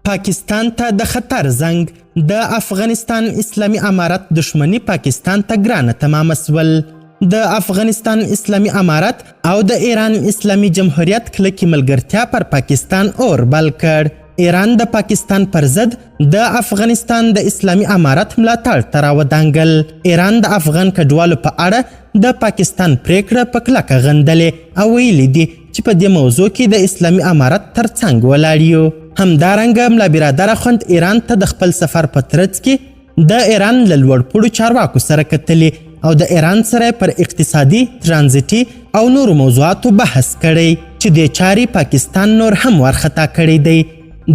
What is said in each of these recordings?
پاکستان ته د خطر زنګ. د افغانستان اسلامي امارت دشمنی پاکستان ته ګرانه تمامه سول. د افغانستان اسلامي امارت او د ایران اسلامي جمهوریت کلکې ملګرتیا پر پاکستان اور بل کړ. ایران د پاکستان پر ضد د افغانستان د اسلامي امارت ملاتړ ته راودانګل. ایران د افغان کډوالو په اړه د پاکستان پریکړه په کلکه غندلې او ویلي دي چې په دې موضوع کې د اسلامي امارت ترڅنګ ولاړ یو. همدارنګه ملا برادر اخوند ایران ته د خپل سفر په ترڅ کې د ایران له لوړپوړو چارواکو سره کتلې او د ایران سره پر اقتصادي، ترانزیتي او نورو موضوعاتو بحث کړی چې د چاري پاکستان نور هم ورخطا کړی دی،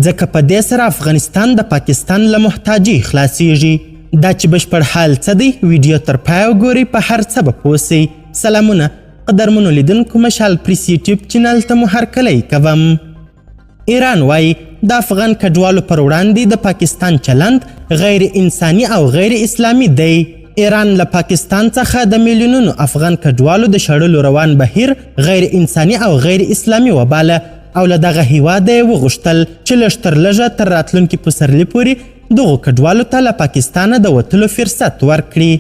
ځکه په دې سره افغانستان د پاکستان له محتاجي خلاصیږي. دا چې بشپړ حال څه دی ویډیو تر پای وګورئ، په هر څه به پوه سئ. سلامونه قدرمنو لیدونکو، مشال پریس یوټیوب چینل ته مو هرکلی کوم. ایران وایي د افغان کډوالو پر وړاندې د پاکستان چلند غیر انساني او غیر اسلامي دی. ایران له پاکستان څخه د میلیونونو افغان کډوالو د شړلو روان بهیر غیر انساني او غیر اسلامي وباله او له دغه هیواده یې وغوښتل چې لږ تر لږه تر راتلونکي پسرلي پورې دغو کډوالو ته له پاکستانه د وتلو فرصت ورکړي.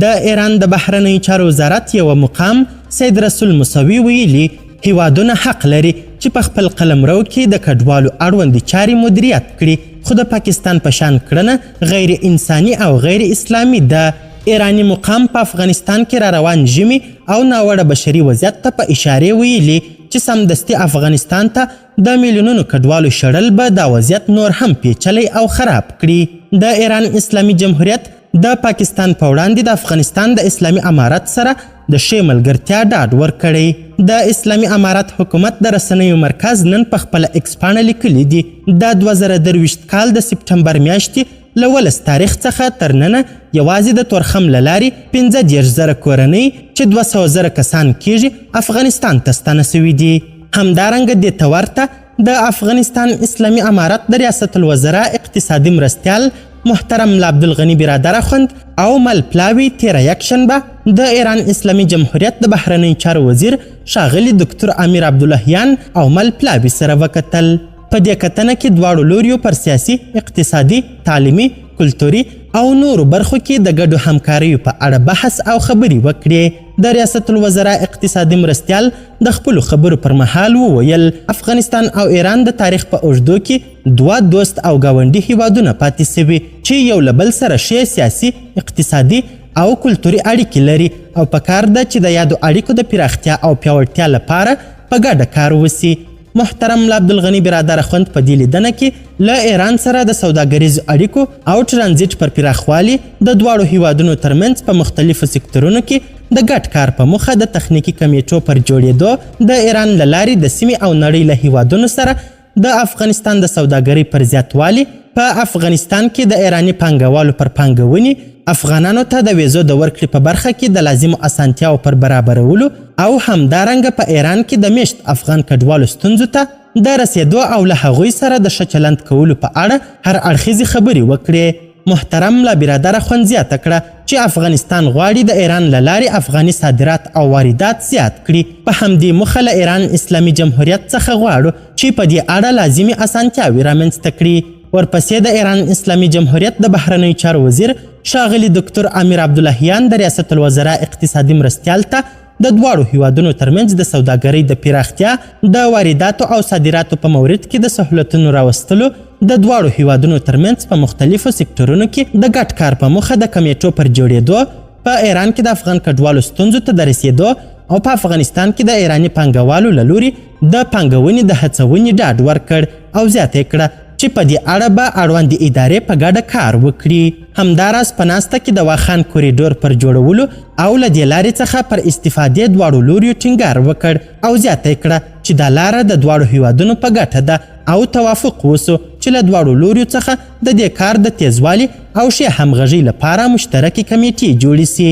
د ایران د بهرنیو چارو وزارت یوه مقام سید رسول موسوي ویلي هیوادونه حق لري چې په خپل قلمرو کې د کډوالو اړوندې چارې مدیریت کړي، خو د پاکستان په شان کړنه غیر انساني او غیر اسلامي ده. ایرانی مقام په افغانستان کې را روان ژمي او ناوړه بشري وضعیت ته په اشارې ویلي چې سمدستي افغانستان ته د میلیونونو کډوالو شړل به دا وضعیت نور هم پیچلی او خراب کړي. د ایران اسلامي جمهوریت د پاکستان په وړاندې د افغانستان د اسلامي امارت سره د ښې ملګرتیا ډاډ ورکړی. د اسلامي امارت حکومت د رسنیو مرکز نن په خپله ایکس پاڼه لیکلي دي د 2023 کال د سپټمبر میاشتې له 19 تاریخ څخه تر ننه یوازې د تورخم له لارې 15,000 کورنۍ چې 200,000 کسان کیږي افغانستان ته ستانه سوي دي. همدارنګه دې ته ورته د افغانستان اسلامي امارت د ریاست الوزرا اقتصادي مرستیال محترم عبدالغنی برادر اخوند او مل پلاوی تیره یکشنبه د ایران اسلامي جمهوریت د بهرنیو چارو وزیر ښاغلي دکتور امیر عبداللهیان او مل پلاوی سره وکتل. په دې کتنه کې دواړو لوریو پر سیاسي، اقتصادي، تعلیمي، کلتوري او نورو برخو کې د ګډو همکاریو په اړه بحث او خبرې وکړې. د ریاست الوزرا اقتصادي مرستیال د خپلو خبرو پر مهال وویل افغانستان او ایران د تاریخ په اوږدو کې دوه دوست او ګاونډي هیوادونه پاتې سوي چې یو له بل سره ښې سیاسي، اقتصادي او کلتوري اړیکې لري او پکار ده چې د یادو اړیکو د پراختیا او پیاوړتیا لپاره په ګډه کار وسي. محترم عبدالغنی برادر اخوند په دې لیدنه کې له ایران سره د سوداګریزو اړیکو او ترانزیت پر پراخوالي د دواړو هیوادونو ترمنځ په مختلفو سکتورونو کې د ګډ کار په موخه د تخنیکي کمیټو پر جوړېدو، د ایران له لارې د سیمې او نړۍ له هیوادونو سره د افغانستان د سوداګرۍ پر زیاتوالي، په افغانستان کې د ایراني پانګوالو پر پانګونې، افغانانو ته د ویزو د ورکړې په برخه کې د لازمو اسانتیاو پر برابرولو او همدارنګه په ایران کې د میشت افغان کډوالو ستونزو ته د رسېدو او له هغوی سره د ښه چلند کولو په اړه هر اړخیزې خبرې وکړې. محترم لا برادر اخوند زیاته کړه چې افغانستان غواړي د ایران له لارې افغاني صادرات او واردات زیات کړي. په همدې موخه له ایران اسلامي جمهوریت څخه غواړو چې په دې اړه لازمي اسانتیاوې رامنځته کړي. ورپسې د ایران اسلامي جمهوریت د بهرنیو چارو وزیر ښاغلي دکتور امیر عبداللهیان د ریاست الوزرا اقتصادي مرستیال ته د دواړو هیوادونو ترمنځ د سوداګرۍ د پراختیا، د وارداتو او صادراتو په مورد کې د سهولتونو راوستلو، د دواړو هیوادونو ترمنځ په مختلفو سکتورونو کې د ګډ کار په موخه د کمیټو پر جوړېدو، په ایران کې د افغان کډوالو ستونزو ته د رسېدو او په افغانستان کې د ایراني پانګوالو له لوري د پانګونې د هڅونې ډاډ ورکړ او زیاته یې کړه چې په دې اړه به اړوندې ادارې په ګډه کار وکړي. همداراز په ناسته کې د واخان کوریډور پر جوړولو او له دې لارې څخه پر استفادې دواړو لوریو ټینګار وکړ او زیاته یې کړه چې دا لاره د دواړو هیوادونو په ګټه ده او توافق وسو چې له دواړو لوریو څخه د دې کار د تیزوالي او ښې همغږۍ لپاره مشترکې کمیټې جوړې سي.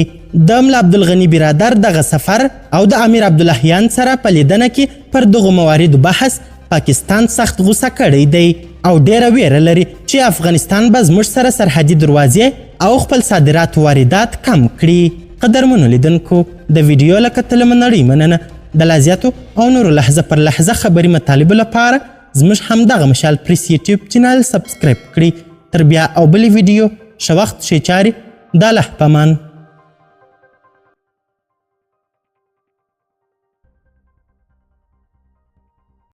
د ملا عبدالغنی برادر دغه سفر او د امیر عبداللهیان سره په لیدنه کې پر دغو مواردو بحث پاکستان سخت غوسه کړی دی او ډیره ویره لري چې افغانستان به زموږ سره سرحدي دروازې او خپل صادرات واردات کم کړي. قدرمنو لیدونکو، د ویډیو له کتلو مننه. د لا زیاتو او نورو لحظه پر لحظه خبري مطالبو لپاره زموږ همدغه مشال پریس یوټیوب چینل سبسکرایب کړئ. تر بیا او بلې ویډیو ښه وخت ښې چارې. د الله په امان.